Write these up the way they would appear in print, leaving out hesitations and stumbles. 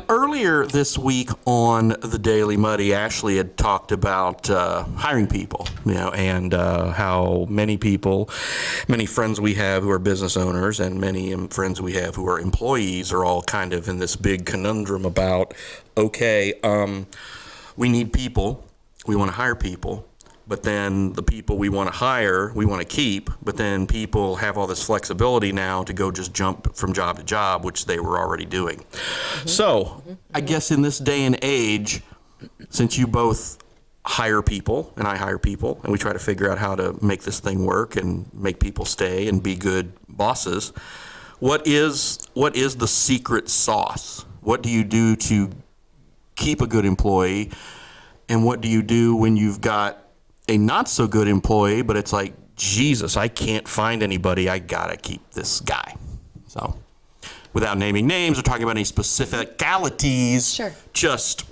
Earlier this week on the Daily Muddy, Ashley had talked about hiring people, and how many friends we have who are business owners and many friends we have who are employees are all kind of in this big conundrum about, we need people, we want to hire people, but then the people we want to hire, we want to keep, but then people have all this flexibility now to go just jump from job to job, which they were already doing. Mm-hmm. So I guess in this day and age, since you both hire people and I hire people, and we try to figure out how to make this thing work and make people stay and be good bosses, what is the secret sauce? What do you do to keep a good employee? And what do you do when you've got a not so good employee, but it's like, Jesus, I can't find anybody. I gotta keep this guy. So without naming names or talking about any specificalities, sure, just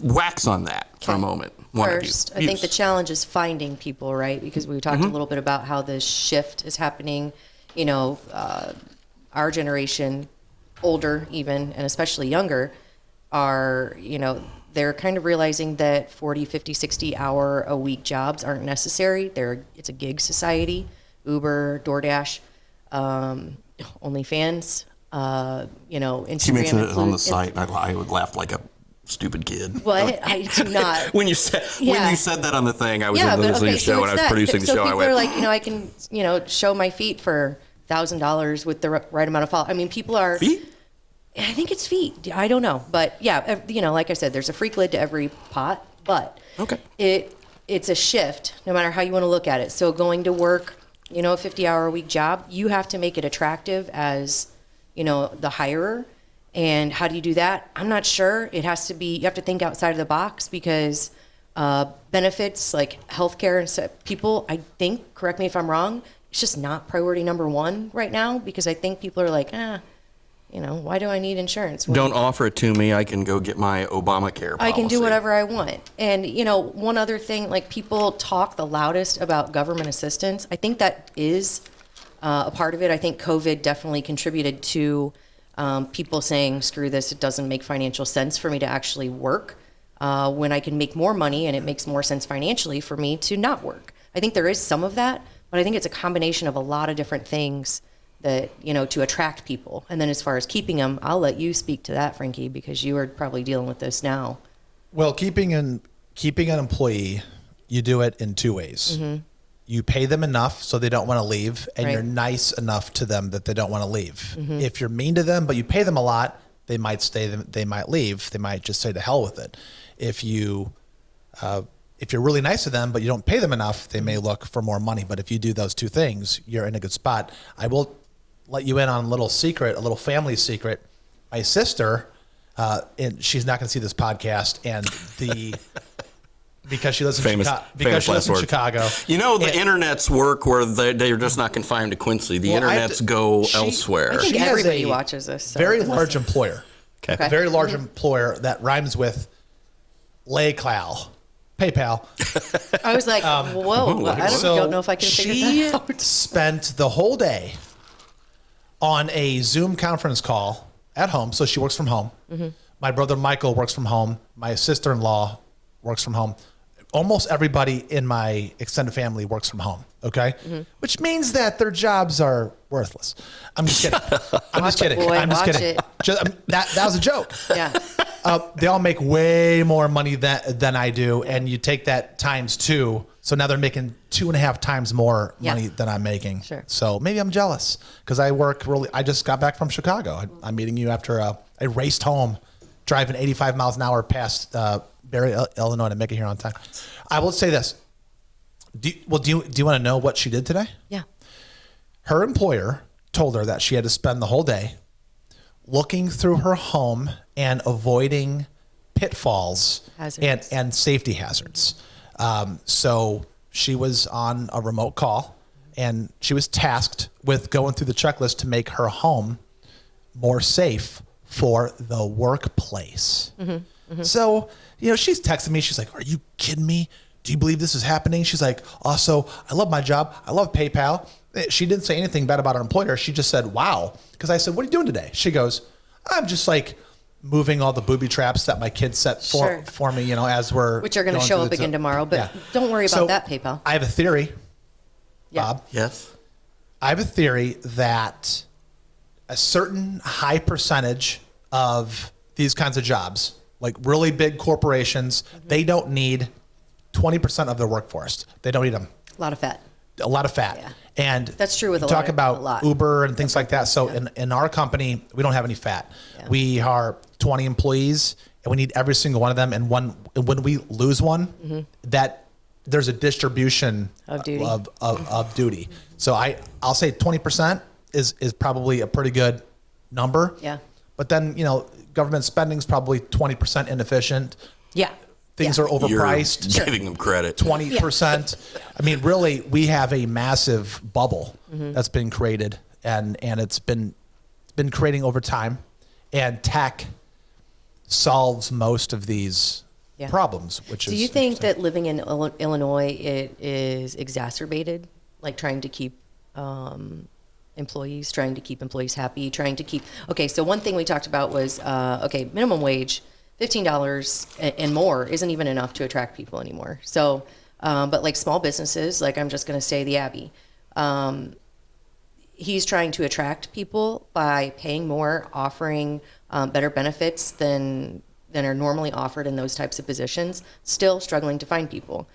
wax on that for a moment. First, I think the challenge is finding people, right? Because we talked a little bit about how this shift is happening. Our generation, older even, and especially younger, are, they're kind of realizing that 40, 50, 60-hour-a-week jobs aren't necessary. It's a gig society. Uber, DoorDash, OnlyFans, Instagram. She mentioned it on the site, and I would laugh like a stupid kid. What? I do not. when you said that on the thing, I was listening to the show and I was producing the show. So people are like, I can, show my feet for $1,000 with the right amount of follow. I mean, people are... Feet? I think it's feet. I don't know. But yeah, like I said, there's a freak lid to every pot, but it's a shift no matter how you want to look at it. So going to work, a 50-hour-a-week job, you have to make it attractive as, the hirer. And how do you do that? I'm not sure. It has to be, you have to think outside of the box because benefits like healthcare and stuff, people, I think, correct me if I'm wrong, it's just not priority number one right now because I think people are like, why do I need insurance? Don't offer it to me. I can go get my Obamacare policy. I can do whatever I want. And, one other thing, like people talk the loudest about government assistance. I think that is a part of it. I think COVID definitely contributed to people saying, screw this, it doesn't make financial sense for me to actually work when I can make more money and it makes more sense financially for me to not work. I think there is some of that, but I think it's a combination of a lot of different things that, to attract people. And then as far as keeping them, I'll let you speak to that, Frankie, because you are probably dealing with this now. Well, keeping an employee, you do it in two ways. Mm-hmm. You pay them enough so they don't want to leave, and you're nice enough to them that they don't want to leave. Mm-hmm. If you're mean to them, but you pay them a lot, they might stay, they might leave. They might just say to hell with it. If you're really nice to them, but you don't pay them enough, they may look for more money. But if you do those two things, you're in a good spot. I will let you in on a little secret, a little family secret. My sister, and she's not going to see this podcast, and because she lives in Chicago. The internets work where they're just not confined to Quincy. The internets go elsewhere. I think everybody watches this. So very large employer. Okay. A very large employer that rhymes with PayPal. I was like, whoa, I don't know if I can figure that out. She spent the whole day on a Zoom conference call at home. So she works from home. Mm-hmm. My brother Michael works from home. My sister-in-law works from home. Almost everybody in my extended family works from home. Okay. Mm-hmm. Which means that their jobs are worthless. I'm just kidding. I'm just kidding. That was a joke. Yeah. They all make way more money than I do. And you take that times two. So now they're making 2.5 times more money than I'm making. Sure. So maybe I'm jealous because I just got back from Chicago. I'm meeting you after I raced home, driving 85 miles an hour past Barry, Illinois to make it here on time. I will say this. Do you want to know what she did today? Yeah. Her employer told her that she had to spend the whole day looking through her home and avoiding pitfalls and safety hazards. So she was on a remote call and she was tasked with going through the checklist to make her home more safe for the workplace. Mm-hmm, mm-hmm. So, she's texting me. She's like, are you kidding me? Do you believe this is happening? She's like, also, I love my job. I love PayPal. She didn't say anything bad about her employer. She just said, wow. Because I said, what are you doing today? She goes, I'm just like moving all the booby traps that my kids set Sure. for me, as we're Which are going to going show through up the again tomorrow, but Yeah. don't worry about So, that, PayPal. I have a theory, Yeah. Bob. Yes. I have a theory that a certain high percentage of these kinds of jobs, like really big corporations, they don't need 20% of their workforce. They don't need them. A lot of fat. A lot of fat. Yeah. And That's true with you a talk lot- about a lot. Uber and things like that. So in our company, we don't have any fat. Yeah. We are 20 employees and we need every single one of them. And when we lose one, that there's a distribution Of duty. of duty. So I'll say 20% is probably a pretty good number. Yeah. But then, government spending is probably 20% inefficient. Yeah. Things Yeah. are overpriced. You're giving them credit. 20%. I mean, really, we have a massive bubble Mm-hmm. that's been created, and it's been creating over time, and tech solves most of these Yeah. problems. Which Do is you think interesting. that living in Illinois, it is exacerbated, like trying to keep employees, trying to keep employees happy, trying to keep? Okay, so one thing we talked about was minimum wage, $15 and more isn't even enough to attract people anymore. So, but like small businesses, like I'm just going to say the Abbey. He's trying to attract people by paying more, offering better benefits than are normally offered in those types of positions. Still struggling to find people.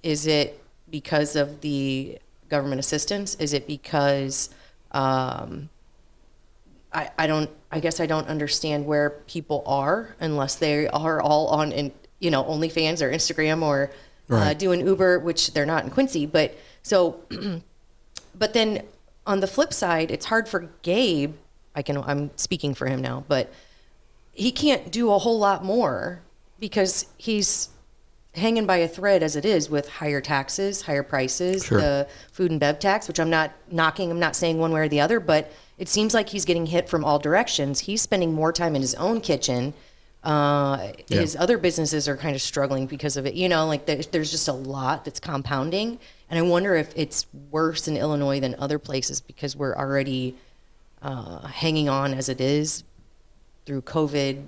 Is it because of the government assistance? Is it because I guess I don't understand where people are unless they are all on OnlyFans or Instagram or doing Uber, which they're not in Quincy. But so. But then on the flip side, it's hard for Gabe. I'm speaking for him now, but he can't do a whole lot more because he's hanging by a thread as it is with higher taxes, higher prices, Sure. the food and bev tax, which I'm not knocking. I'm not saying one way or the other, but it seems like he's getting hit from all directions. He's spending more time in his own kitchen. His other businesses are kind of struggling because of it. Like there's just a lot that's compounding. And I wonder if it's worse in Illinois than other places because we're already hanging on as it is through COVID,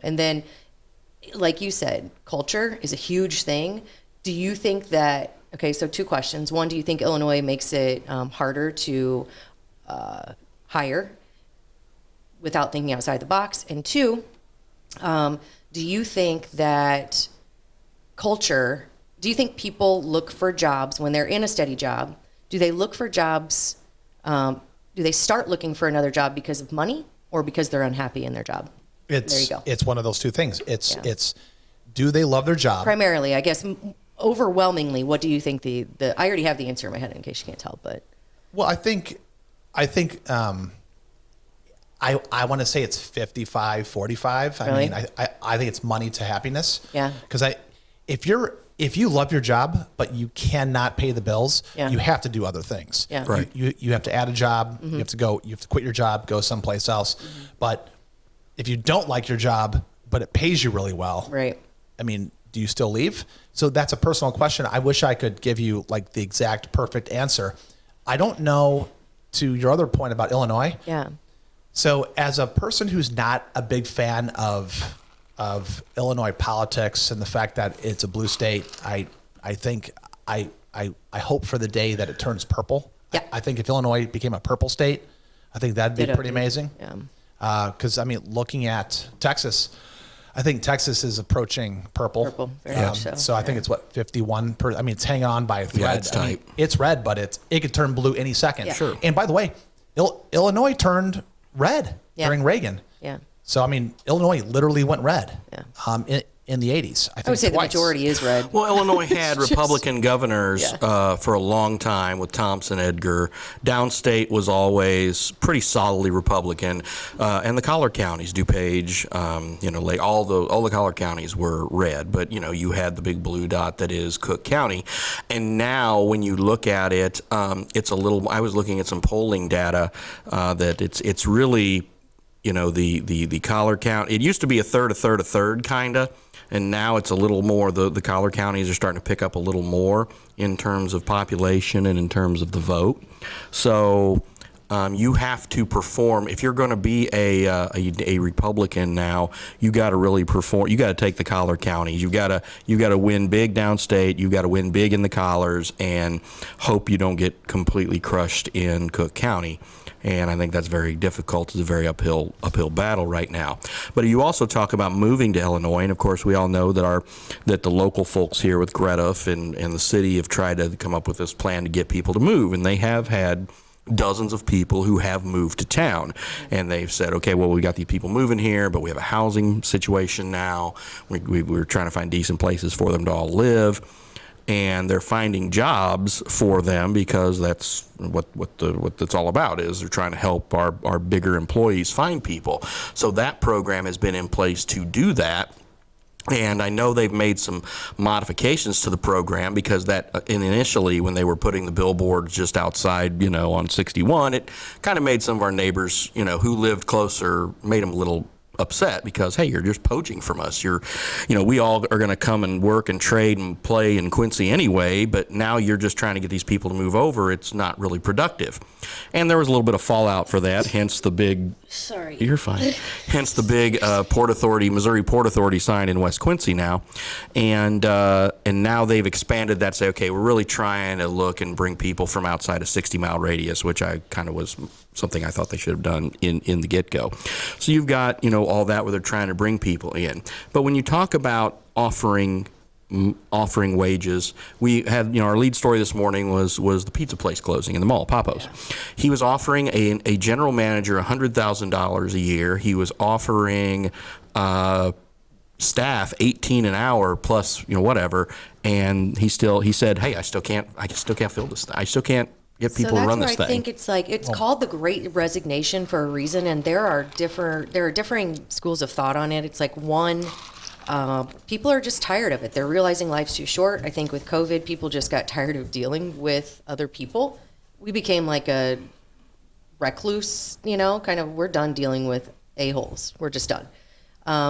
And then, like you said, culture is a huge thing. Do you think that, okay, so two questions. One, do you think Illinois makes it harder to hire without thinking outside the box? And two, do you think that culture, do you think people look for jobs when they're in a steady job? Do they look for jobs, do they start looking for another job because of money or because they're unhappy in their job? There you go. It's one of those two things. It's do they love their job? Primarily, I guess, overwhelmingly, what do you think the I already have the answer in my head in case you can't tell, but. Well, I think I want to say it's 55-45. I Really? mean, I think it's money to happiness. Yeah. Because if you love your job but you cannot pay the bills, Yeah. you have to do other things. Yeah. Right. You have to add a job. You have to quit your job, go someplace else. But if you don't like your job but it pays you really well, Right. I mean, do you still leave? So that's a personal question. I wish I could give you like the exact perfect answer. I don't know. To your other point about Illinois. Yeah. So as a person who's not a big fan of Illinois politics and the fact that it's a blue state, I think I hope for the day that it turns purple. Yeah. I think if Illinois became a purple state, I think that'd be Ditto, pretty dude. amazing. Yeah. Because I mean, looking at Texas, I think Texas is approaching purple. Purple, very much so. So I think it's 51 per. I mean, it's hanging on by a thread. it's I mean, tight. it's red, but it could turn blue any second. Yeah. Sure. And by the way, Illinois turned red Yeah. during Reagan. Yeah. So I mean, Illinois literally went red. Yeah. In the 80s. I think I would say twice. the majority is red. Well, Illinois had Republican governors Yeah. for a long time with Thompson, Edgar. Downstate was always pretty solidly Republican, and the collar counties, DuPage, like all the collar counties were red. But you had the big blue dot that is Cook County, and now when you look at it, it's a little. I was looking at some polling data that it's really. The collar count. It used to be a third kind of, and now it's a little more. The collar counties are starting to pick up a little more in terms of population and in terms of the vote. So you have to perform. If you're going to be a Republican now, you got to really perform. You got to take the collar counties. You got to win big downstate. You got to win big in the collars, and hope you don't get completely crushed in Cook County. And I think that's very difficult. It's a very uphill battle right now. But you also talk about moving to Illinois, and of course we all know that the local folks here with Greta and the city have tried to come up with this plan to get people to move, and they have had dozens of people who have moved to town, and they've said, okay, well, we got these people moving here, but we have a housing situation now. We're trying to find decent places for them to all live, and they're finding jobs for them because that's what it's all about. Is they're trying to help our bigger employees find people. So that program has been in place to do that. And I know they've made some modifications to the program because initially when they were putting the billboards just outside, on 61, it kind of made some of our neighbors, who lived closer, made them a little upset because, hey, you're just poaching from us. We all are going to come and work and trade and play in Quincy anyway, but now you're just trying to get these people to move over. It's not really productive. And there was a little bit of fallout for that, hence the big... Sorry. You're fine. Hence the big Missouri Port Authority sign in West Quincy now. And now they've expanded that, say, okay, we're really trying to look and bring people from outside a 60-mile radius, which I kind of was something I thought they should have done in the get-go. So you've got, all that where they're trying to bring people in. But when you talk about offering wages, we had, our lead story this morning was the pizza place closing in the mall, Papo's. Yeah. He was offering a general manager $100,000 a year. He was offering staff $18 an hour plus, whatever. And he said, hey, I still can't fill this. I still can't get people to run this thing. I think it's called the Great Resignation for a reason, and there are differing schools of thought on it. It's like one, people are just tired of it. They're realizing life's too short. I think with COVID, people just got tired of dealing with other people. We became like a recluse, kind of, we're done dealing with a-holes. We're just done.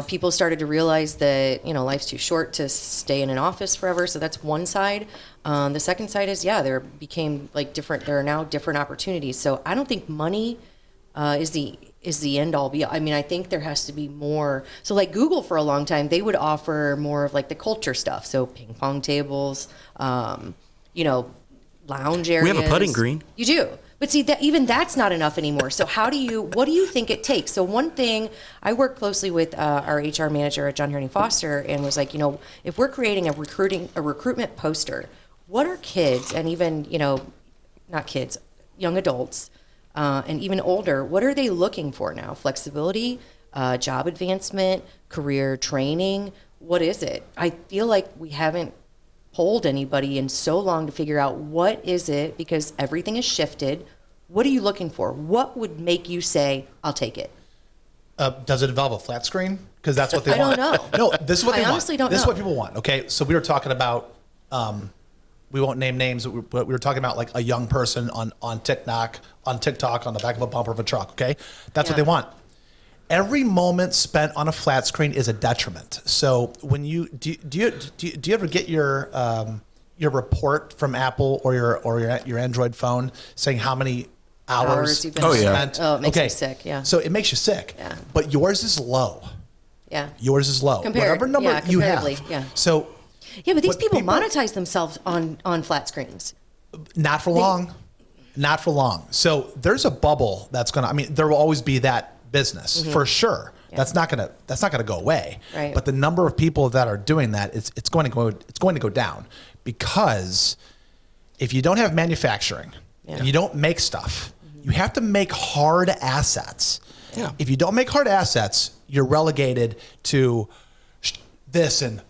People started to realize that, life's too short to stay in an office forever. So that's one side. The second side is, there are now different opportunities. So I don't think money is the end all be all. I mean, I think there has to be more. So like Google for a long time, they would offer more of like the culture stuff. So ping pong tables, lounge areas. We have a putting green. You do. But see, even that's not enough anymore. So what do you think it takes? So one thing, I work closely with our HR manager at John Henry Foster and was like, if we're creating a recruitment poster, what are kids and even, not kids, young adults, and even older, what are they looking for now? Flexibility, job advancement, career training, what is it? I feel like we haven't polled anybody in so long to figure out what is it, because everything has shifted. What are you looking for? What would make you say, I'll take it? Does it involve a flat screen? Because that's what they I want. don't know. No, this is what they want. I honestly don't know. This is what people want. Okay, so we were talking about, we won't name names, but we were talking about like a young person on TikTok on the back of a bumper of a truck. Okay, that's what they want. Every moment spent on a flat screen is a detriment. So when do you ever get your report from Apple or your Android phone saying how many hours you've been spent? Yeah. Oh, it makes me sick. Yeah. So it makes you sick. Yeah. But yours is low. Yeah. Yours is low. Whatever number you have. Yeah. So. Yeah, but these people monetize themselves on flat screens. Not for long. Not for long. So there's a bubble that's there will always be that business for sure. Yeah. That's not gonna go away. Right. But the number of people that are doing that, it's going to go down, because if you don't have manufacturing and you don't make stuff, you have to make hard assets. Yeah. If you don't make hard assets, you're relegated to this and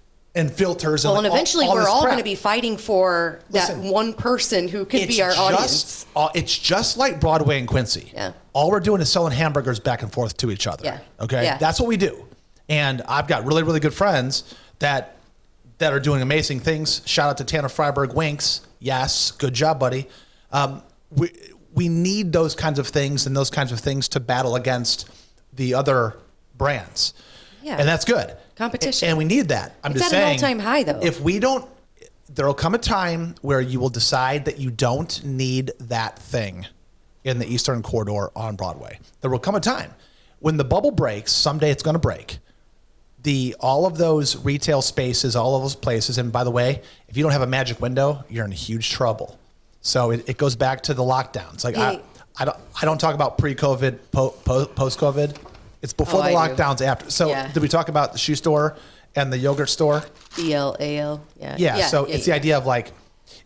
filters. Well, and like eventually all we're this all crap. going to be fighting for that one person who could be our audience. It's just like Broadway and Quincy. Yeah. All we're doing is selling hamburgers back and forth to each other. Yeah. Okay. Yeah. That's what we do. And I've got really, really good friends that are doing amazing things. Shout out to Tanner Freiberg, Winks. Yes. Good job, buddy. We need those kinds of things and those kinds of things to battle against the other brands. Yeah. And that's good. Competition. And we need that. I'm it's just at saying. an all-time high, though. If we don't, there'll come a time where you will decide that you don't need that thing. in the Eastern Corridor on Broadway. There will come a time when the bubble breaks, someday it's going to break. All of those retail spaces, all of those places, and by the way, if you don't have a magic window, you're in huge trouble. So it goes back to the lockdowns. Like I don't talk about pre-COVID, post-COVID. It's before the lockdowns, after. So did we talk about the shoe store and the yogurt store? BLAL, It's the idea of like,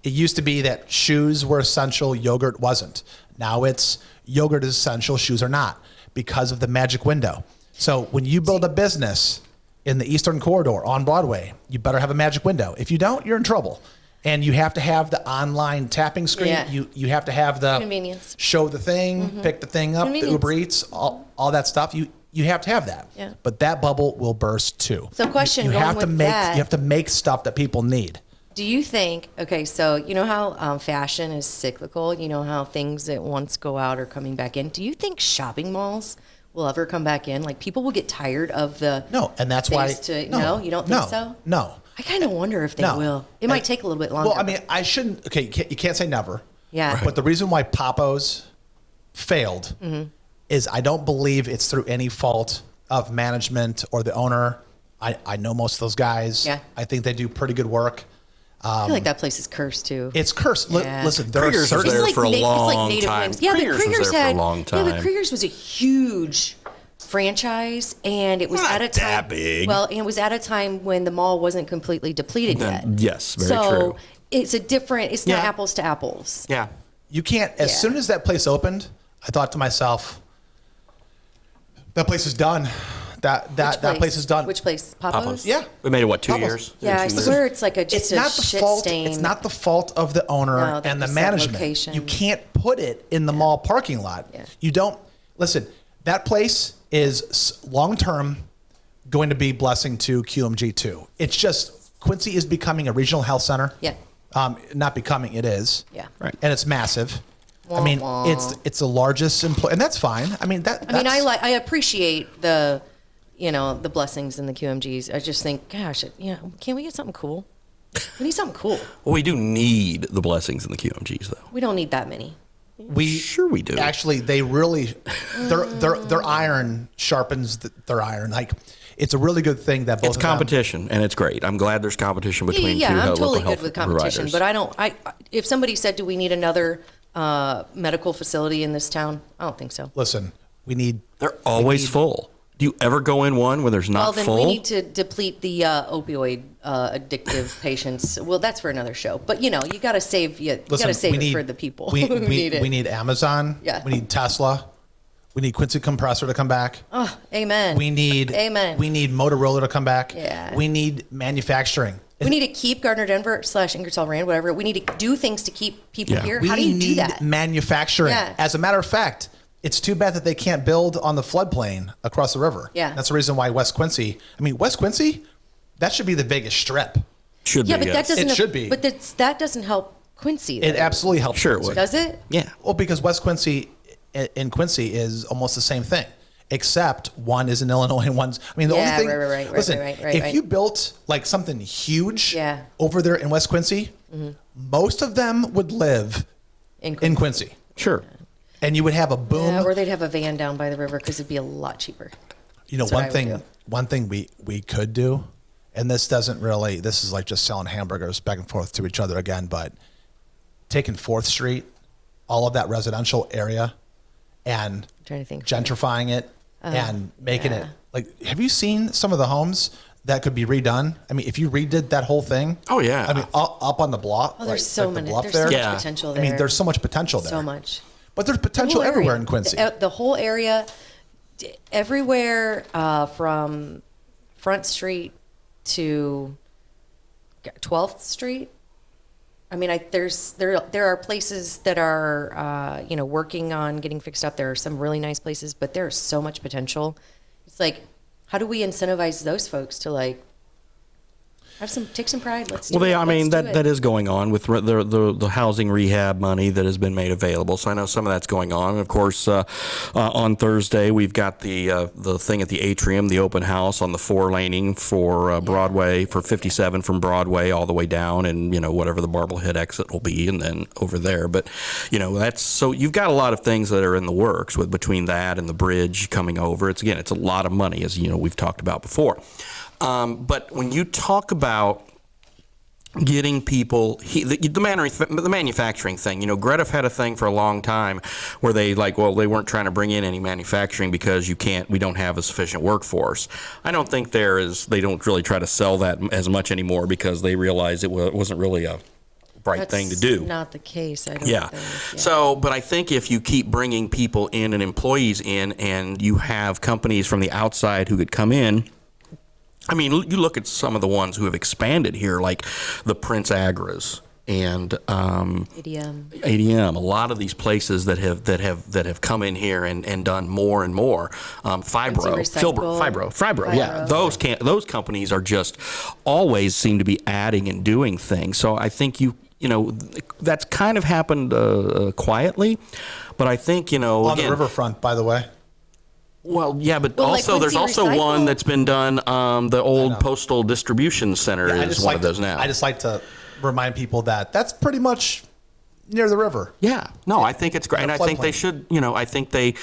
it used to be that shoes were essential, yogurt wasn't. Now it's yogurt is essential, shoes are not, because of the magic window. So when you build a business in the Eastern Corridor on Broadway, you better have a magic window. If you don't, you're in trouble. And you have to have the online tapping screen. Yeah. You have to have the convenience. Show the thing, pick the thing up, the Uber Eats, all that stuff. You have to have that. Yeah. But that bubble will burst too. So question you going have to with make that, you have to make stuff that people need. do you think, okay, so you know how fashion is cyclical? You know how things that once go out are coming back in? Do you think shopping malls will ever come back in? Like people will get tired of the No, and that's why. No, you don't think so? No. I kind of wonder if they No. will. It might take a little bit longer. Well, I mean, I shouldn't. Okay, you can't say never. Yeah. Right. But the reason why Papo's failed is I don't believe it's through any fault of management or the owner. I know most of those guys. Yeah. I think they do pretty good work. I feel like that place is cursed too. It's cursed. Yeah. Listen, there are Krieger's was certain. there for a long native time. names. Yeah, Krieger's but Krieger's was there had for a long Yeah, but time. Krieger's was a huge franchise, and it was Not at a time that big. Well, and it was at a time when the mall wasn't completely depleted yet. Yes, very so true. it's a different. It's not Yeah. apples to apples. Yeah. You can't. As Yeah. soon as that place opened, I thought to myself, that place is done. That place is done. Which place? Papa's? Yeah. We made it, what, 2 Papa's. years? Yeah, I 2 years? swear it's like just It's a not the shit fault. stain. It's not the fault of the owner No, and the just that management. location. You can't put it in the mall parking lot. Yeah. You don't listen. That place is long term going to be blessing to QMG too. It's just Quincy is becoming a regional health center. Yeah. Not becoming. It is. Yeah. Right. And it's massive. Wah, I mean, wah. it's the largest employee, and that's fine. I mean I appreciate the the blessings in the QMGs. I just think, gosh, can we get something cool? We need something cool. Well, we do need the blessings in the QMGs, though. We don't need that many. Sure we do. Actually, they really their iron sharpens their iron. Like it's a really good thing that both It's of them- competition, and it's great. I'm glad there's competition between two I'm local totally health good with competition, providers. but if somebody said, do we need another medical facility in this town? I don't think so. Listen, we need. They're always full. Do you ever go in one when there's not Well, then full? we need to deplete the opioid addictive patients. Well, that's for another show. But you got to save you got to save it for the people We, who need it. we need Amazon. Yeah. We need Tesla. We need Quincy Compressor to come back. Oh, amen. We need. Amen. We need Motorola to come back. Yeah. We need manufacturing. We need to keep Gardner Denver / Ingersoll Rand, whatever. We need to do things to keep people Yeah. here. We How do you need do that? manufacturing. Yeah. As a matter of fact, it's too bad that they can't build on the floodplain across the river. Yeah. That's the reason why West Quincy, that should be the biggest strip. Should Yeah, be, but yes. that doesn't. It should be. But that doesn't help Quincy. It though. absolutely helps. Sure it Quincy. would. Does it? Yeah. Well, because West Quincy in Quincy is almost the same thing, except one is in Illinois and one's. I mean, the Yeah, only thing. right, listen, right, if you built like something huge Yeah. over there in West Quincy, most of them would live In in Quincy, Sure. and you would have a boom. Yeah, or they'd have a van down by the river because it'd be a lot cheaper. You know, That's what I would do. one thing we could do, and this is like just selling hamburgers back and forth to each other again, but taking 4th Street, all of that residential area, and trying to think. gentrifying it and making it yeah. like, have you seen some of the homes that could be redone? I mean, if you redid that whole thing. Oh, yeah. I mean, up on the block. Oh, there's so the many. bluff There's there. so Yeah. much potential I there. mean, there's so much potential there. so much. But there's The potential whole everywhere area. in Quincy. The whole area, everywhere from Front Street to 12th Street. I mean, there are places that are working on getting fixed up. There are some really nice places, but there's so much potential. It's like, how do we incentivize those folks to like Take some pride. Let's do Well, it. I mean, Let's do that it. is going on with the housing rehab money that has been made available. So I know some of that's going on. And of course, on Thursday we've got the thing at the atrium, the open house on the 4-laning for Broadway, for 57 from Broadway all the way down, and whatever the Marblehead exit will be, and then over there. But that's so you've got a lot of things that are in the works with between that and the bridge coming over. It's a lot of money, as we've talked about before. But when you talk about getting people, the manufacturing thing, Greta had a thing for a long time where they weren't trying to bring in any manufacturing because we don't have a sufficient workforce. I don't think they don't really try to sell that as much anymore because they realize it wasn't really a right thing to do. Not the case, I don't think. Yeah. So, but I think if you keep bringing people in and employees in, and you have companies from the outside who could come in, I mean, you look at some of the ones who have expanded here, like the Prince Agras and ADM. A lot of these places that have come in here and done more and more. Fibro. Yeah, those companies are just always seem to be adding and doing things. So I think that's kind of happened quietly, but I think on the riverfront, by the way. Well, yeah, but Well, also like there's Quincy also Recycle. one that's been done. The old Postal Distribution Center is one of those now. I just like to remind people that that's pretty much near the river. Yeah, no, I think it's great, and I think they floodplain. should. I think they,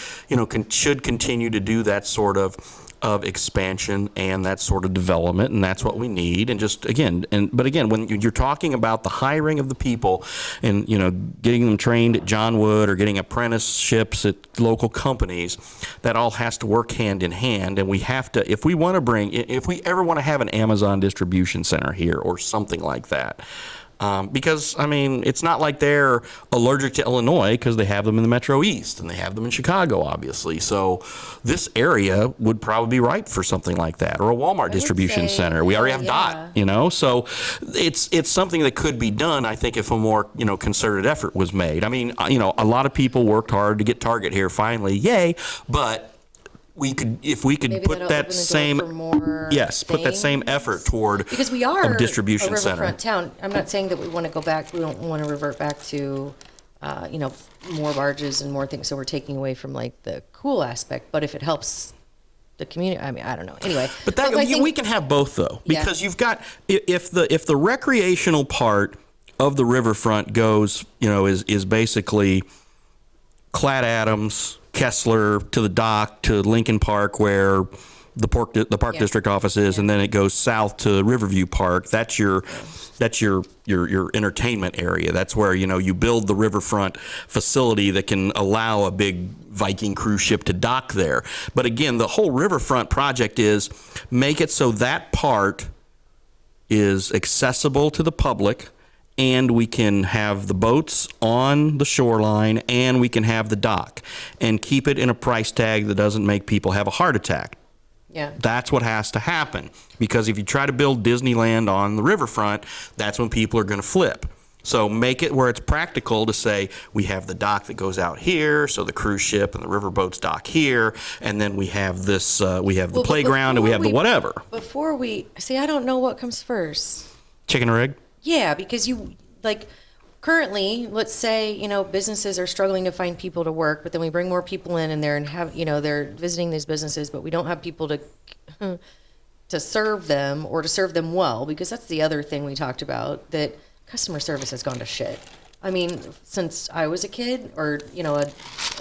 should continue to do that sort of expansion and that sort of development, and that's what we need. And just but again, when you're talking about the hiring of the people, and getting them trained at John Wood or getting apprenticeships at local companies, that all has to work hand in hand. And we have to, if we ever want to have an Amazon distribution center here or something like that. Because, I mean, it's not like they're allergic to Illinois, because they have them in the Metro East and they have them in Chicago, obviously. So this area would probably be ripe for something like that, or a Walmart distribution center. We already have DOT, so it's something that could be done, I think, if a more, concerted effort was made. I mean, a lot of people worked hard to get Target here finally, yay, but if we could Maybe put that'll that open the door same for more put that same things. effort toward Because we are a distribution a center. riverfront town. I'm not saying that we want to go back. We don't want to revert back to, more barges and more things. So we're taking away from like the cool aspect. But if it helps the community, I mean, I don't know. Anyway, But I think- we can have both, though, Yeah. because you've got, if the recreational part of the riverfront goes, is basically Clad Adams, Kessler to the dock to Lincoln Park, where the park district office is, and then it goes south to Riverview Park. That's your entertainment area. That's where you build the riverfront facility that can allow a big Viking cruise ship to dock there. But again, the whole riverfront project is make it so that part is accessible to the public, and we can have the boats on the shoreline, and we can have the dock, and keep it in a price tag that doesn't make people have a heart attack. Yeah. That's what has to happen, because if you try to build Disneyland on the riverfront, that's when people are going to flip. So make it where it's practical to say, we have the dock that goes out here, so the cruise ship and the riverboats dock here, and then we have this, we have the Well, but playground, and we have the before whatever. Before we see, I don't know what comes first. Chicken or egg? Yeah, because currently, let's say, businesses are struggling to find people to work, but then we bring more people in and they're visiting these businesses, but we don't have people to serve them, or to serve them well, because that's the other thing we talked about, that customer service has gone to shit. I mean, since I was a kid, or, a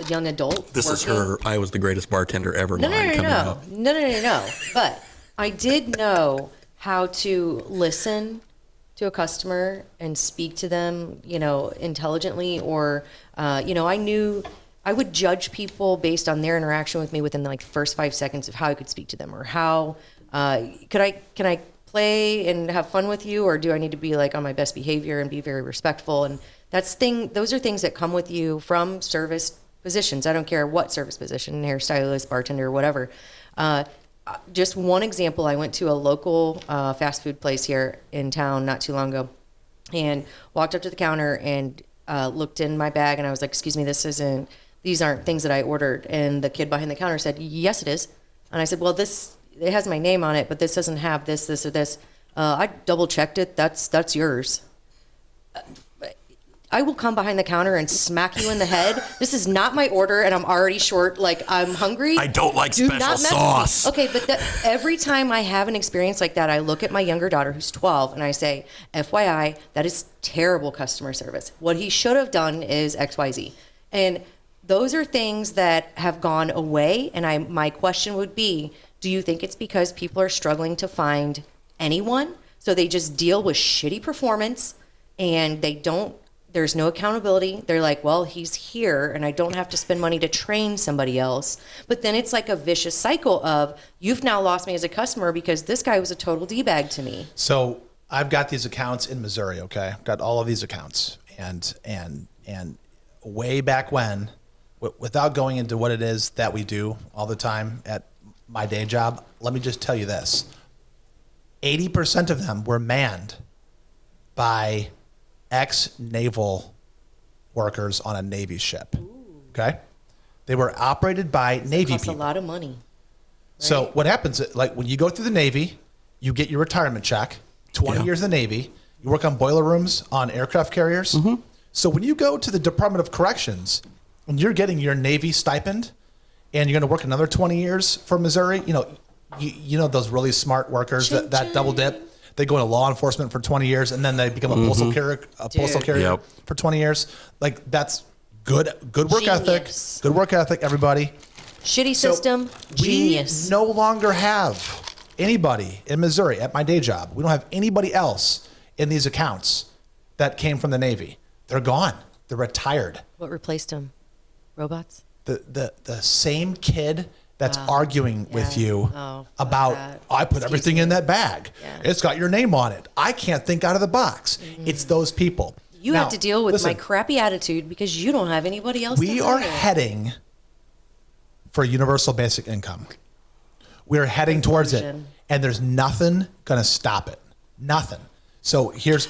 young adult. This is working- her, I was the greatest bartender ever No. line coming out. No. But I did know how to listen to a customer and speak to them, intelligently, or, I would judge people based on their interaction with me within the first 5 seconds of how I could speak to them, or how, can I play and have fun with you, or do I need to be on my best behavior and be very respectful? And those are things that come with you from service positions. I don't care what service position, hairstylist, bartender, whatever. Just one example, I went to a local fast food place here in town not too long ago, and walked up to the counter and looked in my bag, and I was like, excuse me, these aren't things that I ordered. And the kid behind the counter said, yes, it is. And I said, well, it has my name on it, but this doesn't have this, or this. I double checked it. That's yours. I will come behind the counter and smack you in the head. This is not my order, and I'm already short. Like, I'm hungry. I don't like Do special not mess with me. sauce. Okay, but every time I have an experience like that, I look at my younger daughter who's 12, and I say, FYI, that is terrible customer service. What he should have done is XYZ. And those are things that have gone away, and my question would be, do you think it's because people are struggling to find anyone? So they just deal with shitty performance, and there's no accountability. They're like, well, he's here and I don't have to spend money to train somebody else. But then it's like a vicious cycle of, you've now lost me as a customer because this guy was a total D-bag to me. So I've got these accounts in Missouri, okay? I've got all of these accounts. And way back when, without going into what it is that we do all the time at my day job, let me just tell you this. 80% of them were manned by ex-naval workers on a Navy ship. Okay? They were operated by Navy Costs people. a lot of money. So what happens, like when you go through the Navy, you get your retirement check, 20 years in the Navy, you work on boiler rooms on aircraft carriers. So when you go to the Department of Corrections and you're getting your Navy stipend and you're going to work another 20 years for Missouri, you know those really smart workers that double dip. They go into law enforcement for 20 years and then they become a postal carrier for 20 years. Like, that's good work ethic. Good work ethic, everybody. Shitty system, genius. We no longer have anybody in Missouri at my day job. We don't have anybody else in these accounts that came from the Navy. They're gone. They're retired. What replaced them? Robots? The same kid that's arguing with you about, I put everything in that bag. Yeah. It's got your name on it. I can't think out of the box. It's those people. You have to deal with my crappy attitude because you don't have anybody else. We are heading for universal basic income. We're heading towards it, and there's nothing going to stop it. Nothing. So here.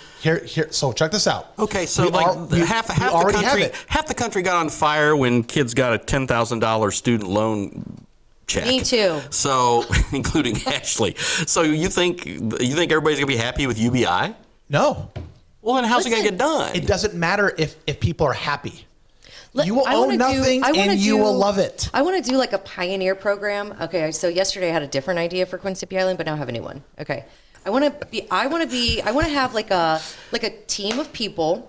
So check this out. Okay, so half the country got on fire when kids got a $10,000 student loan check. Me too. So, including Ashley. So you think everybody's gonna be happy with UBI? No. Well, then how's it gonna get done? It doesn't matter if people are happy. You will own nothing, and you will love it. I want to do like a pioneer program. Okay, so yesterday I had a different idea for Quinsippy Island, but now I have a new one. Okay, I want to have like a team of people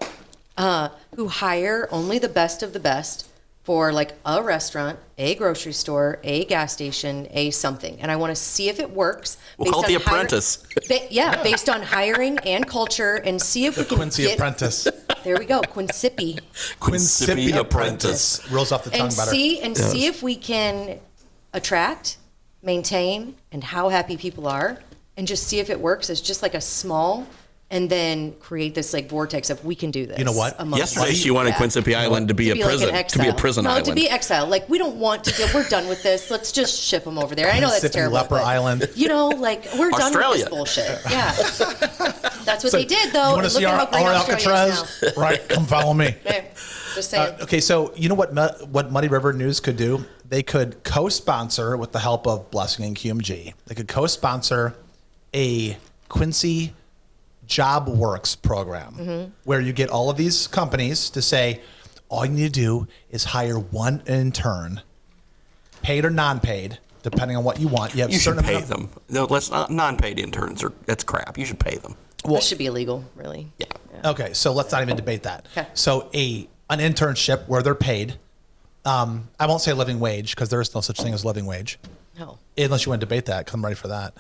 who hire only the best of the best for like a restaurant, a grocery store, a gas station, a something. And I want to see if it works. We'll call it The Apprentice. Based on hiring and culture, and see if we can Quincy Apprentice. There we go, Quinsippy. Quinsippy Apprentice. Rolls off the tongue better. See if we can attract, maintain, and how happy people are, and just see if it works as just like a small, and then create this like vortex of we can do this. You know what? Yesterday she wanted Quinsippy Island to be a prison. To be a prison island. No, to be exile. Like, we don't want to we're done with this. Let's just ship them over there. I know that's terrible. Leper Island. Like, we're done with this bullshit. Yeah. That's what they did, though. You want to see our Alcatraz? Right, come follow me. Okay. Just saying. Okay, so you know what Muddy River News could do? They could co-sponsor, with the help of Blessing and QMG, they could co-sponsor a Quincy Job Works program where you get all of these companies to say, all you need to do is hire one intern, paid or non-paid, depending on what you want. You should pay them. No, non-paid interns that's crap. You should pay them. Well, that should be illegal, really. Yeah. Okay, so let's not even debate that. Okay. So an internship where they're paid, I won't say living wage because there is no such thing as living wage. No. Unless you want to debate that, because I'm ready for that.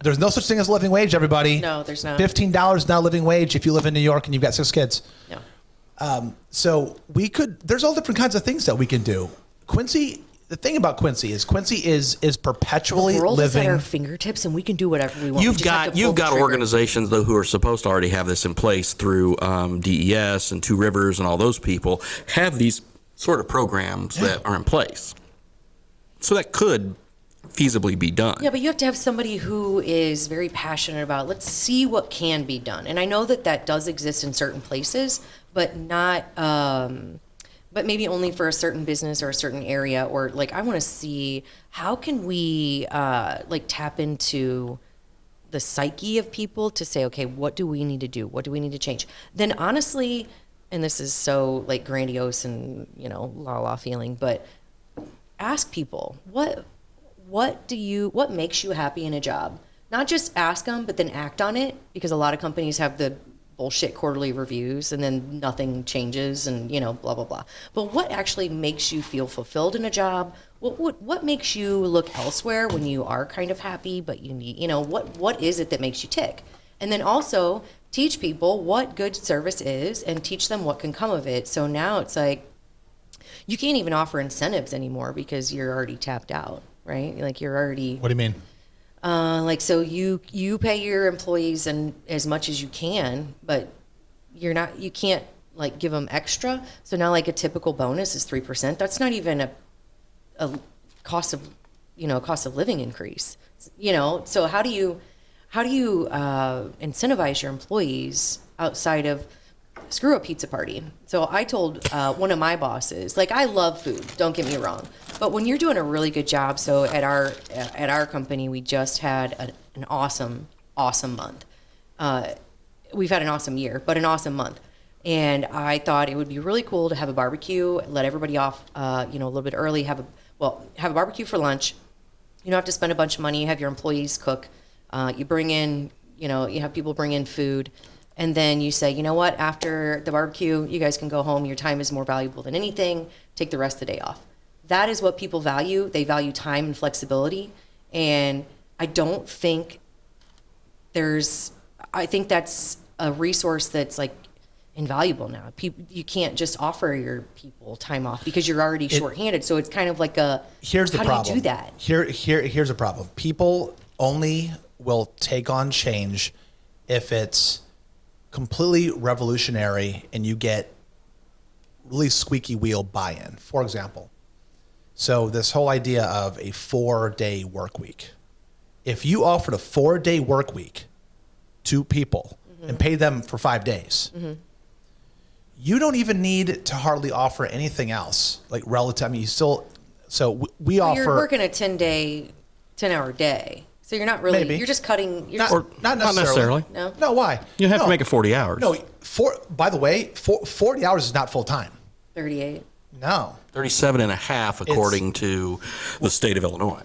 There's no such thing as living wage, everybody. No, there's not. $15 is not living wage if you live in New York and you've got 6 kids. No. So there's all different kinds of things that we can do. Quincy, the thing about Quincy is perpetually the world living. is at our fingertips, and we can do whatever we want. You've got organizations though who are supposed to already have this in place through DES and Two Rivers and all those people have these sort of programs that are in place. So that could feasibly be done. Yeah, but you have to have somebody who is very passionate about, let's see what can be done. And I know that does exist in certain places, but not, but maybe only for a certain business or a certain area. Or like, I want to see how can we like tap into the psyche of people to say, okay, what do we need to do? What do we need to change? Then honestly, and this is so like grandiose and, la feeling, but ask people, what makes you happy in a job? Not just ask them, but then act on it, because a lot of companies have the bullshit quarterly reviews and then nothing changes and, blah, blah, blah. But what actually makes you feel fulfilled in a job? What makes you look elsewhere when you are kind of happy, but you need, what is it that makes you tick? And then also teach people what good service is and teach them what can come of it. So now it's like, you can't even offer incentives anymore because you're already tapped out, right? Like you're already. What do you mean? So you pay your employees and as much as you can, but you can't like give them extra. So now like a typical bonus is 3%. That's not even a cost of living increase, So how do you incentivize your employees outside of screw a pizza party? So I told one of my bosses, like, I love food, don't get me wrong, but when you're doing a really good job, so at our company, we just had an awesome month. We've had an awesome year, but an awesome month. And I thought it would be really cool to have a barbecue, let everybody off, a little bit early, have a barbecue for lunch. You don't have to spend a bunch of money. You have your employees cook. You bring in, you have people bring in food. And then you say, you know what, after the barbecue, you guys can go home. Your time is more valuable than anything. Take the rest of the day off. That is what people value. They value time and flexibility. And I don't think I think that's a resource that's like invaluable now. You can't just offer your people time off because you're already shorthanded. So it's kind of like here's the problem. How do you do that? Here's a problem. People only will take on change if it's completely revolutionary and you get really squeaky wheel buy-in. For example, so this whole idea of a 4-day work week. If you offered a 4-day work week to people and paid them for 5 days, you don't even need to hardly offer anything else. Like relative, I mean, we offer. You're working a 10-hour day. So you're not really, Maybe. you're just cutting. Not necessarily. No, why? You have to make it 40 hours. No, by the way, 40 hours is not full time. 38. No. 37 and a half, according to the state of Illinois.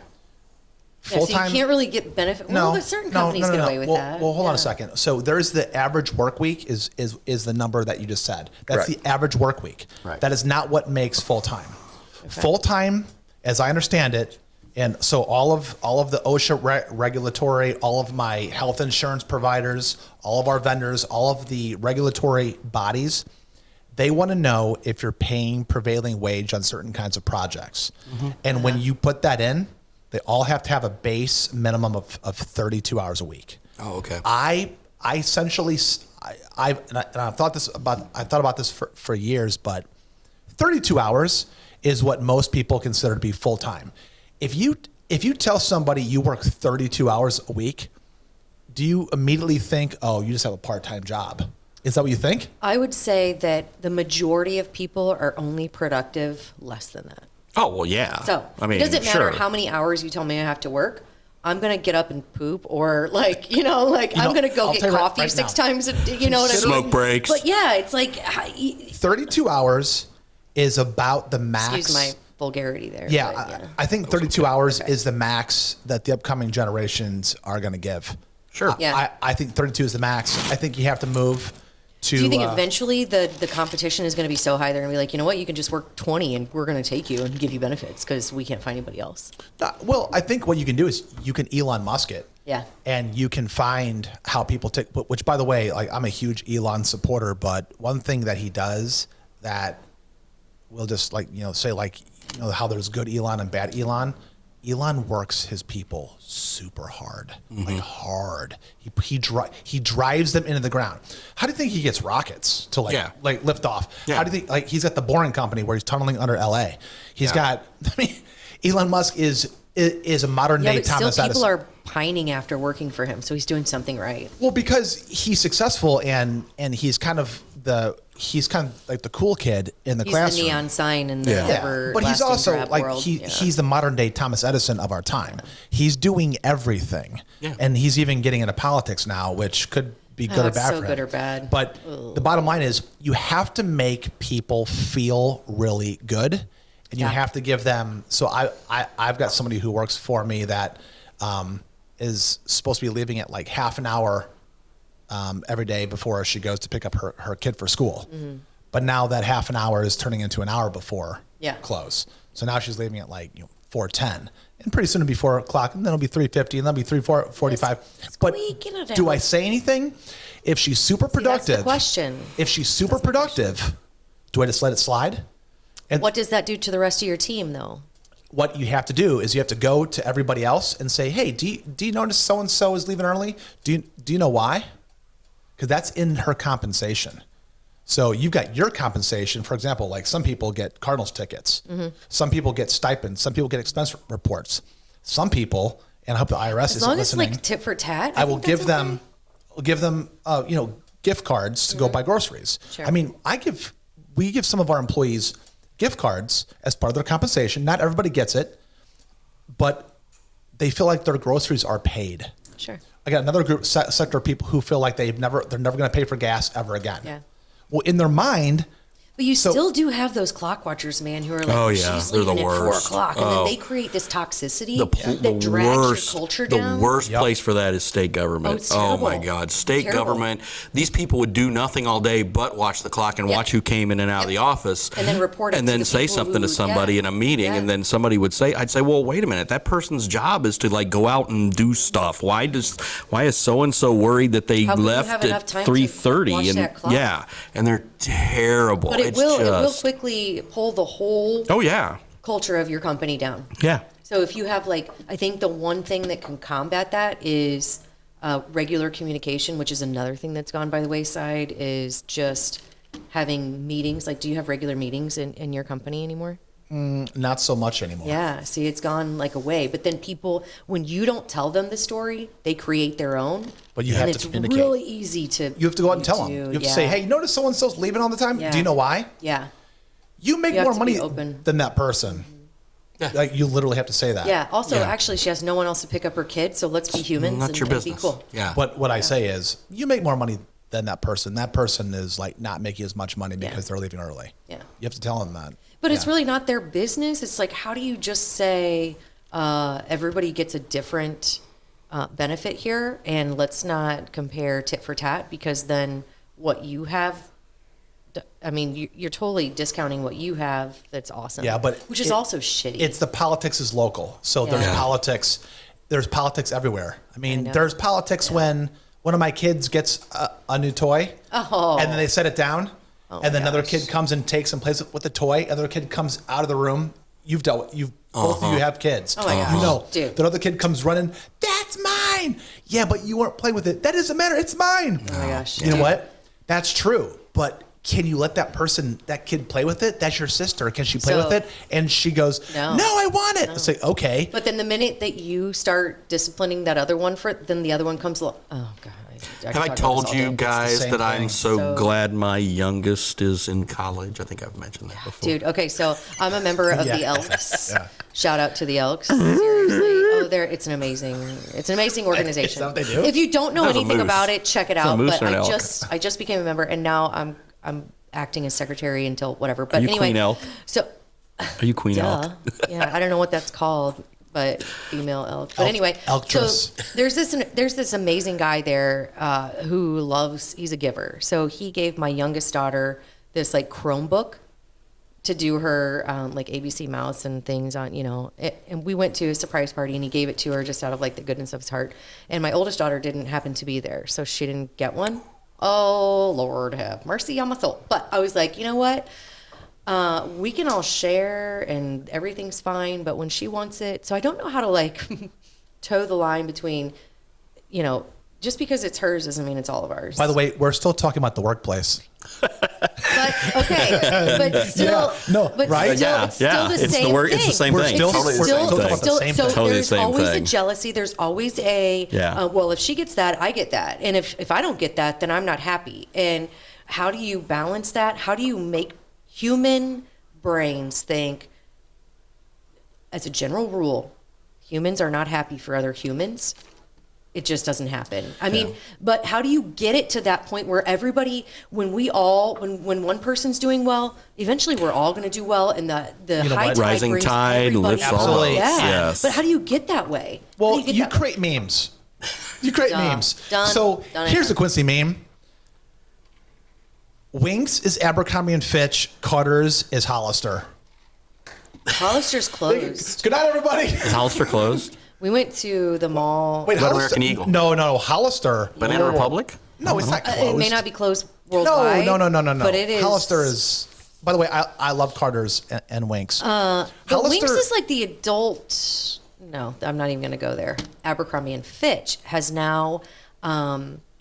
Yeah, so you can't really get benefit. Well, but certain companies get away with that. Well, hold on a second. So there's the average work week is the number that you just said. That's Right. the average work week. Right. That is not what makes full time. Okay. Full time, as I understand it, and so all of the OSHA regulatory, all of my health insurance providers, all of our vendors, all of the regulatory bodies, they want to know if you're paying prevailing wage on certain kinds of projects. And when you put that in, they all have to have a base minimum of 32 hours a week. Oh, okay. I essentially, I've thought about this for years, but 32 hours is what most people consider to be full time. If you tell somebody you work 32 hours a week, do you immediately think, oh, you just have a part-time job? Is that what you think? I would say that the majority of people are only productive less than that. Oh, well, yeah. So it doesn't matter how many hours you tell me I have to work. I'm going to get up and poop, or I'm going to go get coffee six times a day. You know what I mean? Smoke breaks. But yeah, it's like 32 hours is about the max. Excuse my vulgarity there. Yeah, but, yeah. I think 32 hours is the max that the upcoming generations are going to give. Sure. Yeah. I think 32 is the max. I think you have to move to. Do you think eventually the competition is going to be so high they're going to be like, you know what, you can just work 20 and we're going to take you and give you benefits because we can't find anybody else? Well, I think what you can do is you can Elon Musk it. Yeah. And you can find how people take, which by the way, like I'm a huge Elon supporter, but one thing that he does that we'll just say how there's good Elon and bad Elon. Elon works his people super hard, like hard. He drives them into the ground. How do you think he gets rockets to like lift off? Yeah. How do you think he's at the Boring Company where he's tunneling under LA? He's got. I mean, Elon Musk is a modern day Thomas still Edison. People are pining after working for him, so he's doing something right. Well, because he's successful and he's kind of he's kind of like the cool kid in the He's classroom. the neon sign in the Yeah, but he's also drab like world. he's the modern day Thomas Edison of our time. He's doing everything, Yeah. and he's even getting into politics now, which could be good or it's bad so for him. good or bad. But the bottom line is, you have to make people feel really good, and you Yeah. have to give them. So I've got somebody who works for me that is supposed to be leaving at like half an hour every day before she goes to pick up her kid for school. Mm-hmm. But now that half an hour is turning into an hour before Yeah. close. So now she's leaving at like 4:10, and pretty soon it'll be 4 o'clock, and then it'll be 3:50, and then it'll be 3:45. But squeaking it do out. I say anything? If she's super That's the productive, question. if she's super productive, do I just let it slide? And What does that do to the rest of your team, though? what you have to do is you have to go to everybody else and say, hey, do you notice so and so is leaving early? Do you know why? Because that's in her compensation. So you've got your compensation. For example, like some people get Cardinals tickets. Mm-hmm. Some people get stipends. Some people get expense reports. Some people, and I hope the IRS As isn't long as listening, like tit for tat, I will think that's give them, gift cards to go buy groceries. Mm-hmm. Sure. I mean, we give some of our employees gift cards as part of their compensation. Not everybody gets it, but they feel like their groceries are paid. Sure. I got another group sector of people who feel like they're never going to pay for gas ever again. Yeah. Well, in their mind, But you So- still do have those clock watchers, man, who are like, Oh, yeah, she's they're the leaving at 4 worst. o'clock. And Oh. then they create this toxicity The that drags worst, your culture the down. worst Yep. place for that is state government. Oh, it's my terrible. God, state Terrible. government. These people would do nothing all day but watch the clock and Yep. watch who came in and out of the office, And then report it and to then the say people something to who- somebody yeah. in a meeting, Yeah. and then somebody would say, "I'd say, well, wait a minute. That person's job is to like go out and do stuff. Why is so and so worried that they How come you left have enough at time to 3:30 watch and that clock? yeah, and they're terrible. But it It's will just, quickly pull the whole oh yeah, culture of your company down. yeah. So if you have like, I think the one thing that can combat that is regular communication, which is another thing that's gone by the wayside, is just having meetings. Like, do you have regular meetings in your company anymore? not so much anymore. Yeah. See, it's gone like away. But then people, when you don't tell them the story, they create their own. But you and have to it's communicate. really easy to. You have to go out and tell them. You have to say, hey, you notice so and so's leaving all the time? Yeah. Do you know why? Yeah. You make You have more to money be open. than that person. Yeah. Like you literally have to say that. Yeah. Also, Yeah. actually, she has no one else to pick up her kid. So let's be humans Not and, your and business. be cool. Yeah. But what I say is, you make more money than that person. That person is like not making as much money because they're leaving early. Yeah. You have to tell them that. But it's Yeah. really not their business. It's like, how do you just say everybody gets a different benefit here, and let's not compare tit for tat, because then what you have, I mean, you're totally discounting what you have. That's awesome. Yeah, but which is also shitty. It's the politics is local. So there's Yeah. politics. There's politics everywhere. I mean, know. there's politics when one of my kids gets a new toy, Oh. and then they set it down, and then another gosh. kid comes and takes and plays with the toy. Another kid comes out of the room. You've both of you have kids. Oh my gosh, You know, dude. the other kid comes running. That's mine. Yeah, but you weren't playing with it. That doesn't matter. It's mine. Oh my gosh. You know what? That's true. But can you let that kid play with it? That's your sister. Can she play So- with it? And she goes, No. no, I want it. It's like, okay. But then the minute that you start disciplining that other one for it, then the other one comes along. Oh God. Have I told you guys same that I'm thing. so glad my youngest is in college? I think I've mentioned that before. Dude, okay, so I'm a member of the Yeah. Elks. Yeah. Shout out to the Elks. Seriously. Oh, it's an amazing organization. Is that what they do? If you don't know There's a anything moose. about it, check it a out. moose But or an I elk? just became a member, and now I'm acting as secretary until whatever. But you anyway, Queen Elk? so Are you Queen Elk? yeah, I don't know what that's called, but female elk. But Elk- anyway, elktress. so there's this amazing guy there he's a giver. So he gave my youngest daughter this like Chromebook to do her like ABC Mouse and things on, and we went to a surprise party, and he gave it to her just out of like the goodness of his heart. And my oldest daughter didn't happen to be there, so she didn't get one. Oh, Lord have mercy on my soul. But I was like, you know what? We can all share and everything's fine, but when she wants it, so I don't know how to like toe the line between, just because it's hers doesn't mean it's all of ours. By the way, we're still talking about the workplace. But okay, but still, Yeah, no, but right? still, Yeah, it's still yeah, the it's same the work- thing. it's the same We're thing. still- Totally the we're same still thing. talking about the same so thing. Totally the there's same always thing. a jealousy. There's always a Yeah. well, if she gets that, I get that, and if I don't get that, then I'm not happy. And how do you balance that? How do you make human brains think, as a general rule, humans are not happy for other humans? It just doesn't happen. I mean, but how do you get it to that point where everybody, when one person's doing well, eventually we're all going to do well, and the know high what? tide Rising brings tide everybody lifts up. all boats. Yeah. Yes. But how do you get that way? Well, How do you get that- create memes. You create Done. memes. Done. So Done it. here's the Quincy meme. Winx is Abercrombie and Fitch. Carter's is Hollister. Hollister's closed. Good night, everybody. Is Hollister closed? We went to the mall. Wait, About Hollister? American Eagle. No, Hollister. Banana Whoa. Republic? No, it's not closed. It may not be closed worldwide. No. But it is. Hollister is. By the way, I love Carter's and Winx. But Hollister Winx is like the adult. No, I'm not even going to go there. Abercrombie and Fitch has now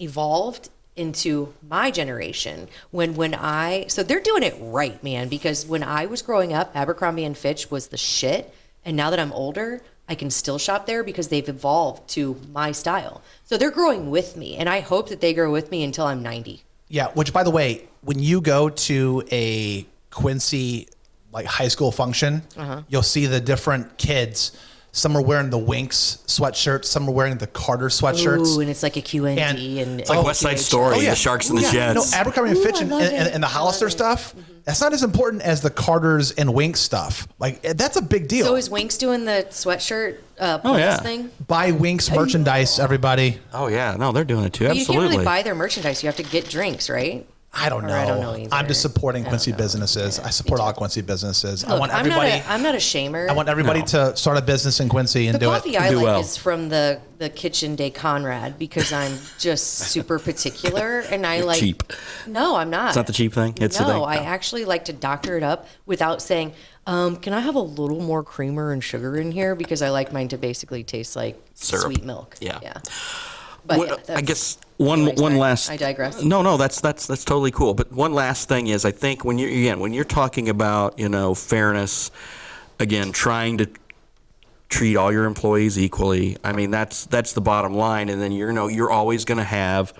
evolved into my generation. So they're doing it right, man. Because when I was growing up, Abercrombie and Fitch was the shit, and now that I'm older, I can still shop there because they've evolved to my style. So they're growing with me, and I hope that they grow with me until I'm 90. Yeah, which by the way, when you go to a Quincy like high school function, you'll see the different kids. Some are wearing the Winx sweatshirts, some are wearing the Carter sweatshirts. Ooh, and it's like a QND and It's like West Side Story, the Sharks and the Jets. No, Abercrombie and Fitch I and, love and, it. and the Hollister stuff, that's not as important as the Carters and Winx stuff. Like, that's a big deal. So is Winx doing the sweatshirt yeah. thing? Buy Winx merchandise, everybody. Oh, yeah. No, they're doing it too. But you can't Absolutely. really buy their merchandise. You have to get drinks, right? I don't Or know. I don't know either. I'm just supporting I don't Quincy know. businesses. I support all Quincy businesses. I Look, want I'm everybody. not a shamer. I want everybody to start a business in Quincy and the do coffee it. I Do like well. is from the Kitchen de Conrad because I'm just super particular and I like cheap. No, I'm not. It's not the cheap thing? It's the no, thing? I No. actually like to doctor it up without saying, can I have a little more creamer and sugar in here? Because I like mine to basically taste like Syrup. sweet milk. Yeah. But What- yeah, I that's- guess anyway, one sorry. last. I digress. No, that's totally cool. But one last thing is, I think when you're talking about fairness, again, trying to treat all your employees equally. I mean, that's the bottom line. And then you're always going to have.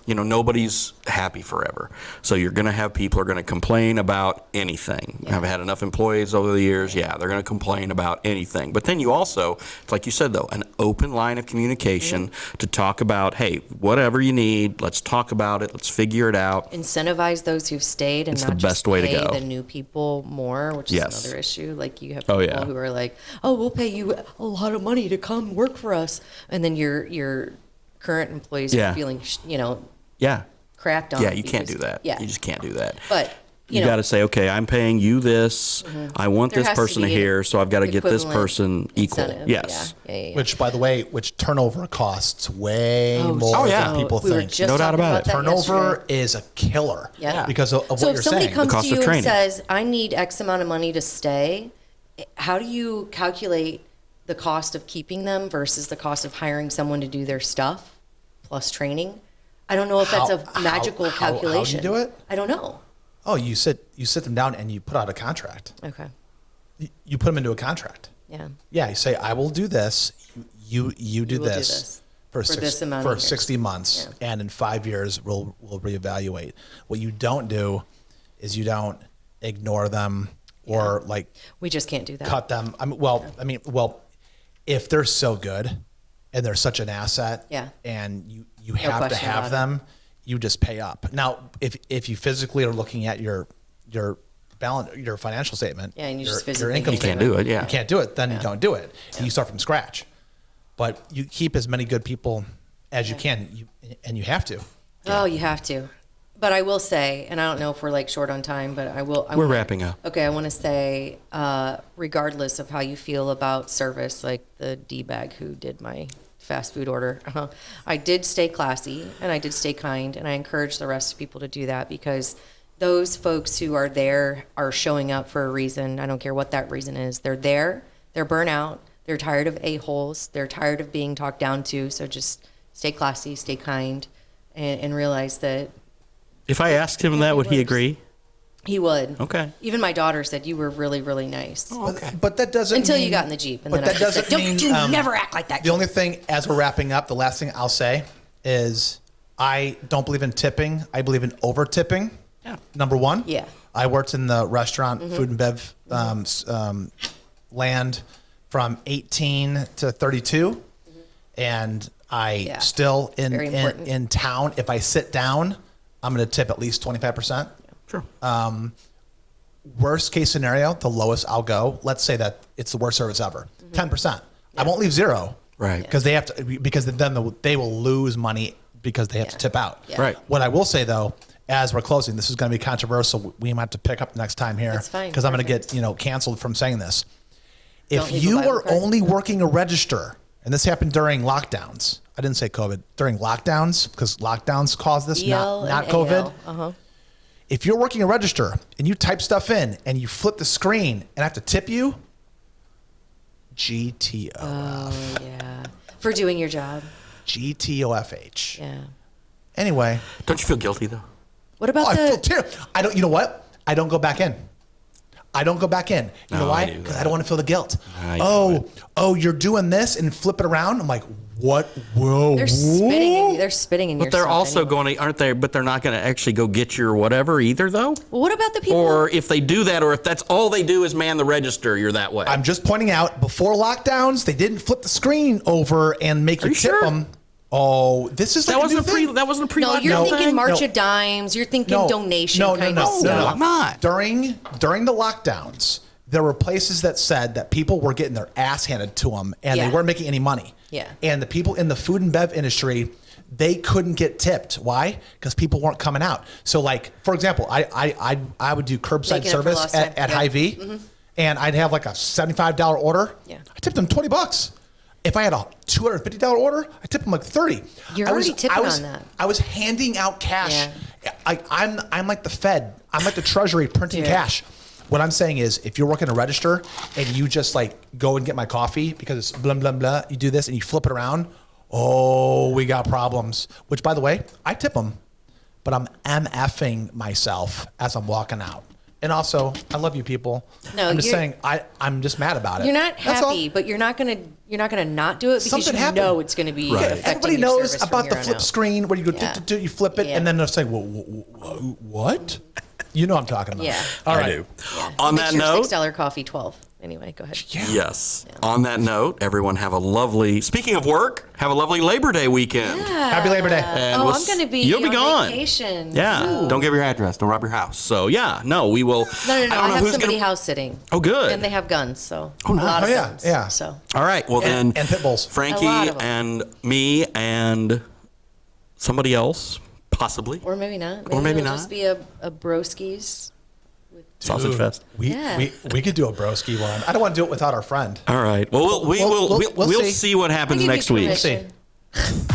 Nobody's happy forever. So you're going to have people who are going to complain about anything. I've had enough employees over the years. Yeah, they're going to complain about anything. But then you also, like you said, though, an open line of communication to talk about, hey, whatever you need, let's talk about it. Let's figure it out. Incentivize those who've stayed and It's not the just best way to pay go. the new people more, which Yes. is another issue. Like you have Oh, people yeah. who are like, "Oh, we'll pay you a lot of money to come work for us," and then your current employees Yeah. are feeling, Yeah. crapped on. Yeah, you can't do because- that. Yeah, You just can't do that. but You got to say, okay, I'm paying you this. I want There this has to person be here, so I've got to get this equivalent person equal. incentive. Yes. Yeah. Which, by the way, turnover costs way more Oh, yeah. than people we were think. just No doubt talking about it. that Turnover yesterday. is a killer. Yeah. Because of what So you're if somebody saying. comes cost to of you and training. says, "I need X amount of money to stay," how do you calculate the cost of keeping them versus the cost of hiring someone to do their stuff plus training? I don't know if that's a How- magical how do you calculation. do it? I don't know. Oh, you sit them down and you put out a contract. Okay. You put them into a contract. Yeah. Yeah, you say, I will do this. You do will do this, this for this amount for of years. 60 months, and in 5 years we'll reevaluate. What you don't do is you don't ignore them or like We just can't do that. cut them. If they're so good and they're such an asset, Yeah. and you have to question have about them, you just pay up. Now, if you physically are looking at your balance, your financial statement, Yeah, and you your, just your physically income can't Can't statement, do it, yeah. you can't do it, then you don't do it. And you start from scratch. But you keep as many good people as you can, and you have to. Oh, you have to. But I will say, and I don't know if we're like short on time, but I will. We're wrapping up. Okay, I want to say, regardless of how you feel about service, like the D-bag who did my fast food order, I did stay classy and I did stay kind, and I encourage the rest of people to do that because those folks who are there are showing up for a reason. I don't care what that reason is. They're there. They're burnt out. They're tired of a-holes. They're tired of being talked down to. So just stay classy, stay kind, and realize that If I asked him that, would he agree? he would. Okay. Even my daughter said you were really, really nice. But that doesn't Until mean, you got in the Jeep, and but then I that just doesn't said, mean "Don't you never act like that." The only thing, as we're wrapping up, the last thing I'll say is I don't believe in tipping. I believe in over tipping. Yeah. Number one. Yeah. I worked in the restaurant, food and bev land from 18 to 32. And I still Very important. in town, if I sit down, I'm going to tip at least 25%. Sure. Worst case scenario, the lowest I'll go. Let's say that it's the worst service ever. 10%. I won't leave zero. Right. Because they have to, because then they will lose money because they have to tip out. Yeah. Right. What I will say though, as we're closing, this is going to be controversial. We might have to pick up next time here. That's fine. Because I'm going to Perfect. get, canceled from saying this. Don't If leave a you Bible were card. only working a register, and this happened during lockdowns. I didn't say COVID. During lockdowns, because lockdowns caused this, EL not and COVID. AL. If you're working a register and you type stuff in and you flip the screen and I have to tip you, GTO. Oh, yeah. For doing your job. GTOFH. Yeah. Anyway. Don't you feel guilty though? What about I feel the... terrible. I don't, you know what? I don't go back in. I don't go back in. You know No, why? I do Because that. I don't want to feel the guilt. I do Oh, you're doing this and flip it around? I'm like, what? Whoa. They're spitting in, they're spitting in your But they're stuff also anyway. going to, aren't they? But they're not going to actually go get your whatever either, though. Well, what about the people... Or if they do that, or if that's all they do is man the register, you're that way. I'm just pointing out, before lockdowns, they didn't flip the screen over and make you you tip sure? them. Oh, this is that like wasn't a new thing. That wasn't a pre. No, you're thinking thing? March No. of Dimes. You're thinking donation kind of no, stuff. I'm not. During the lockdowns, there were places that said that people were getting their ass handed to them and Yeah. they weren't making any money. Yeah. And the people in the food and bev industry, they couldn't get tipped. Why? Because people weren't coming out. So, like, for example, I would do curbside Making up for service lost at time. Yeah. Hy-Vee, and I'd have like a $75 order. Yeah. I tipped them $20. If I had a $250 order, I tipped them like $30. You're already tipping on that. I was handing out cash. Yeah. I'm like the Fed. I'm like the Treasury printing Yeah. cash. What I'm saying is, if you're working a register and you just like go and get my coffee because it's blah blah blah, you do this and you flip it around. Oh, we got problems. Which, by the way, I tip them, but I'm MFing myself as I'm walking out. And also, I love you people. No, I'm just you're- saying I'm just mad about it. You're not That's all. happy, but you're not gonna not do it because Something you happened. know it's gonna be Right. affecting Everybody your knows service from about the here on flip out. screen where you go, Yeah. you flip it, Yeah. and then they're saying, what? You know what I'm talking about. Yeah. All I right. do. On Makes that your note, $6 coffee 12. Anyway, go ahead. Yeah. yes. On that note, everyone have a lovely. Speaking of work, have a lovely Labor Day weekend. Happy Labor Day. And Oh, we'll I'm going to be You'll be on gone. vacation. Yeah. Don't give your address. Don't rob your house. So yeah, no, we will. No. I I don't know have who's somebody gonna- house sitting. Oh, good. And they have guns, so Oh, nice. a lot of Oh, yeah, guns. yeah. So All right. Well And then, pit bulls. Frankie A lot of 'em. and me and somebody else, possibly. or maybe not. Or maybe it'll not. Just be a broskies. Sausage Fest. We could do a broski one. I don't want to do it without our friend. All right. Well, we'll We'll see see. what happens I'll give you next week. permission.